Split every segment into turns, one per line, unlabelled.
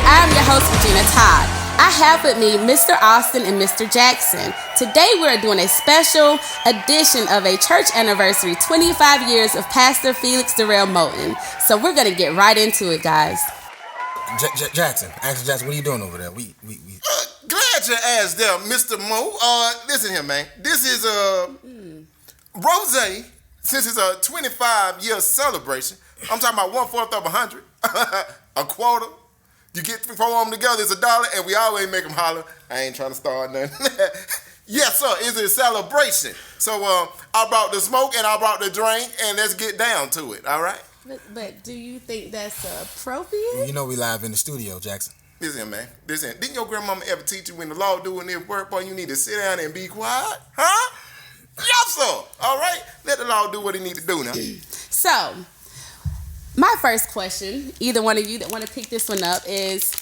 I'm your host, Regina Todd. I have with me Mr. Austin and Mr. Jackson. Today we're doing a special edition of a church anniversary, 25 years of Pastor Felix Darrell Moulton. So we're going to get right into it, guys.
Jackson, what are you doing over there?
Glad you asked there, Mr. Mo. Listen here, man. This is Rose, since it's a 25-year celebration. I'm talking about 1/4 of 100, a quarter. You get 4 of them together, it's $1, and we always make them holler. I ain't trying to start nothing. Yes, sir, it's a celebration. So I brought the smoke and I brought the drink, and let's get down to it, all right?
But do you think that's appropriate?
You know we live in the studio, Jackson.
Listen, man. Listen, didn't your grandmama ever teach you when the law doing this work, boy, you need to sit down and be quiet? Huh? Yes, sir. All right? Let the law do what it need to do now.
So, my first question, either one of you that want to pick this one up, is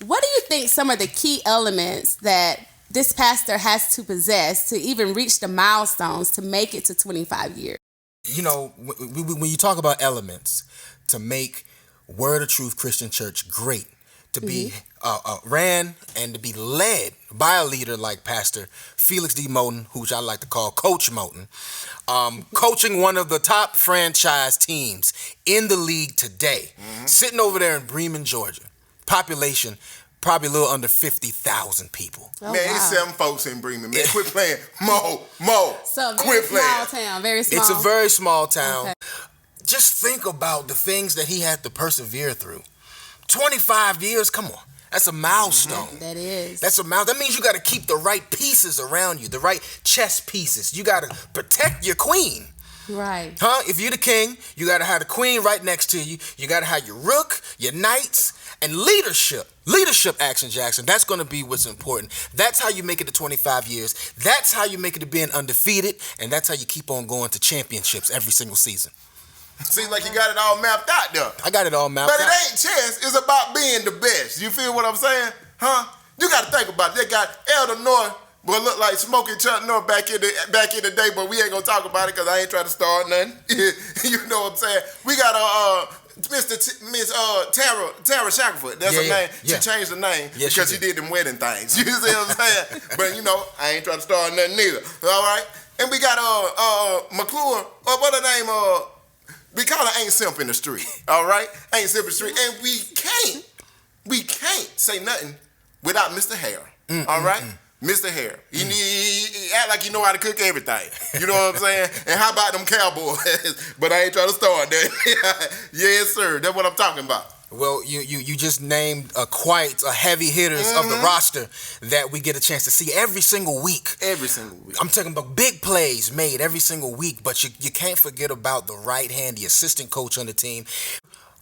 what do you think some of the key elements that this pastor has to possess to even reach the milestones to make it to 25 years?
You know, when you talk about elements to make Word of Truth Christian Church great, to be ran and to be led by a leader like Pastor Felix D. Moulton, who I like to call Coach Moulton, coaching one of the top franchise teams in the league today, sitting over there in Bremen, Georgia, population probably a little under 50,000 people.
Oh, man, it's 7 folks in Bremen, man. Quit playing. Mo.
So
quit
very small
playing.
town, very small.
It's a very small town.
Okay.
Just think about the things that he had to persevere through. 25 years, come on. That's a milestone.
That is.
That's a milestone. That means you got to keep the right pieces around you, the right chess pieces. You got to protect your queen.
Right.
Huh? If you're the king, you got to have the queen right next to you. You got to have your rook, your knights, and leadership. Leadership action, Jackson. That's going to be what's important. That's how you make it to 25 years. That's how you make it to being undefeated. And that's how you keep on going to championships every single season.
Seems like you got it all mapped out there.
I got it all mapped out.
But it ain't chess. It's about being the best. You feel what I'm saying? Huh? You got to think about it. They got Elder North, but look like Smokey Chuck North back in the day, but we ain't going to talk about it because I ain't trying to start nothing. You know what I'm saying? We got Miss Tara Shackelford. That's her name.
Yeah.
She changed the name because she did them wedding things. You see what I'm saying? But, you know, I ain't trying to start nothing neither. All right? And we got McClure, what her name, we call her Ain't Simp in the street, all right? Ain't Simp in the street. And we can't say nothing without Mr. Hare, all right? Mr. Hare. He act like he know how to cook everything. You know what I'm saying? And how about them cowboys? But I ain't trying to start that. Yes, sir. That's what I'm talking about.
Well, you just named quite a heavy hitters of the roster that we get a chance to see every single week.
Every single week.
I'm talking about big plays made every single week, but you can't forget about the right hand, the assistant coach on the team.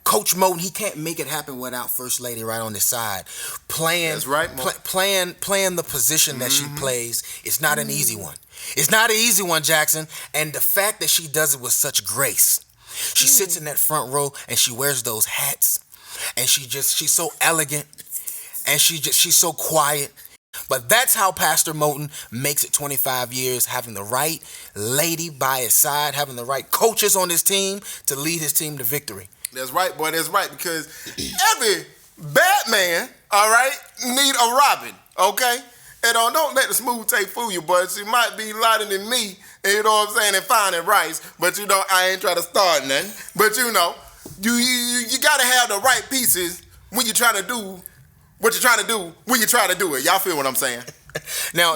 Coach Moulton, he can't make it happen without First Lady right on his side.
That's right,
playing the position that she plays, it's not an easy one. It's not an easy one, Jackson. And the fact that she does it with such grace. She sits in that front row and she wears those hats. And she's so elegant, and she's so quiet. But that's how Pastor Moulton makes it 25 years, having the right lady by his side, having the right coaches on his team to lead his team to victory.
That's right, boy. That's right, because every Batman, all right, need a Robin, okay? And don't let the smooth tape fool you, but she might be lighter than me, and you know what I'm saying, and fine and rice. But you know, I ain't trying to start nothing. But you know. You gotta have the right pieces when you're trying to do what you're trying to do when you try to do it. Y'all feel what I'm saying?
Now,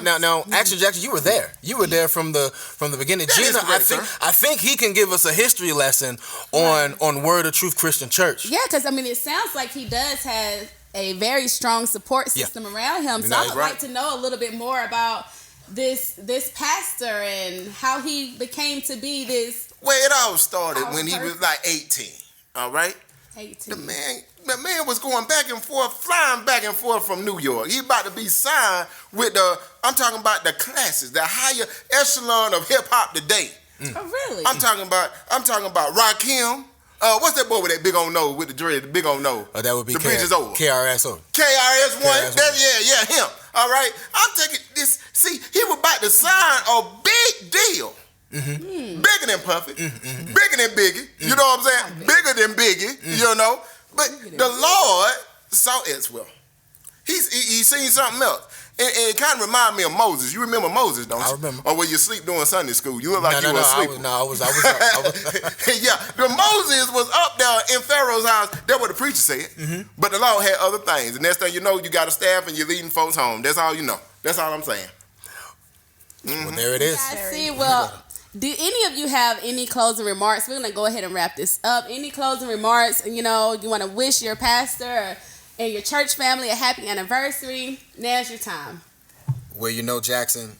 Action Jackson, you were there. You were there from the beginning.
That
Gina,
correct,
I think he can give us a history lesson on Word of Truth Christian Church.
Yeah, because I mean, it sounds like he does have a very strong support system around him. So I would like to know a little bit more about this pastor and how he became to be this.
Well, it all started when he was like 18. All right?
18.
The man was going back and forth, flying back and forth from New York. He about to be signed with I'm talking about the classes, the higher echelon of hip hop today.
Oh, really?
I'm talking about Rakim. What's that boy with that big old nose with the dread, the big old nose?
Oh, that would be
the bridge is over.
KRS-One.
KRS-One. Yeah, him. All right. I'm taking this. See, he was about to sign a big deal. Bigger than Puffy, bigger than Biggie. You know what I'm saying? Bigger than Biggie. You know. But the Lord saw elsewhere. He seen something else. And it kind of reminded me of Moses. You remember Moses, don't you?
I remember.
Or were you asleep during Sunday school? You look like you were asleep.
I was up.
Yeah, the Moses was up there in Pharaoh's house. That's what the preacher said. Mm-hmm. But the Lord had other things. And next thing you know, you got a staff and you're leading folks home. That's all you know. That's all I'm saying.
Mm-hmm. Well, there it is.
I see. Well, do any of you have any closing remarks? We're going to go ahead and wrap this up. Any closing remarks? You want to wish your pastor and your church family a happy anniversary? Now's your time.
Well, Jackson,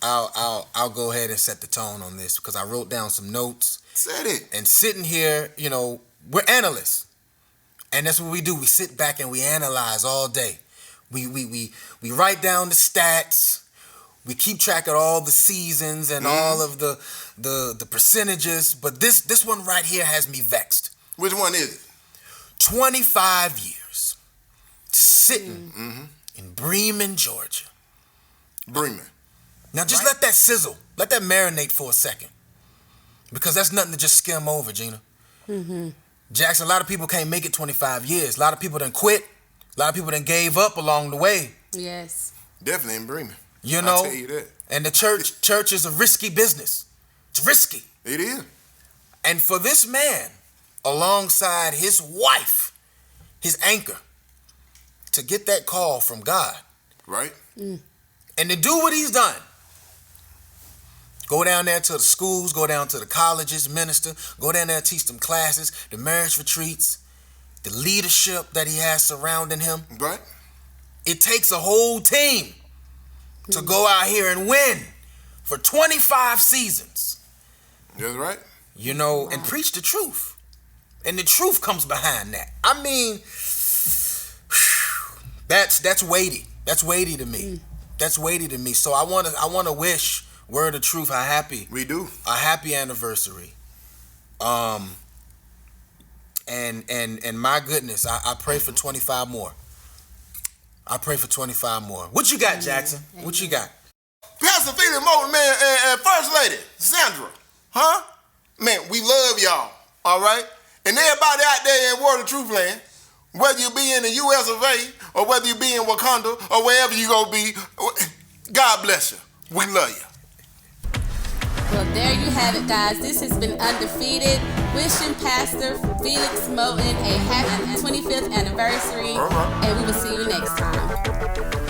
I'll go ahead and set the tone on this because I wrote down some notes.
Said it.
And sitting here, we're analysts, and that's what we do. We sit back and we analyze all day. We write down the stats. We keep track of all the seasons and all of the percentages. But this one right here has me vexed.
Which one is it?
25 years sitting in Bremen, Georgia.
Bremen.
Now just let that sizzle. Let that marinate for a second. Because that's nothing to just skim over, Gina. Mm-hmm. Jackson, a lot of people can't make it 25 years. A lot of people done quit. A lot of people done gave up along the way.
Yes.
Definitely in Bremen.
I'll
tell you that.
And the church is a risky business. It's risky.
It is.
And for this man, alongside his wife, his anchor, to get that call from God.
Right.
And to do what he's done. Go down there to the schools, go down to the colleges, minister, go down there and teach them classes, the marriage retreats, the leadership that he has surrounding him.
Right.
It takes a whole team to go out here and win for 25 seasons.
That's right.
And preach the truth. And the truth comes behind that. I mean, that's weighty. That's weighty to me. That's weighty to me. So I want to wish Word of Truth a happy anniversary. And my goodness, I pray for 25 more. I pray for 25 more. What you got, Jackson? What you got?
Pastor Felix Moulton, man, and First Lady, Sandra. Huh? Man, we love y'all, all right? And everybody out there in Word of Truth land, whether you be in the US of A, or whether you be in Wakanda, or wherever you gonna be, God bless you. We love you.
Well, there you have it, guys. This has been Undefeated. Wishing Pastor Felix Moulton a happy 25th anniversary. And we will see you next time.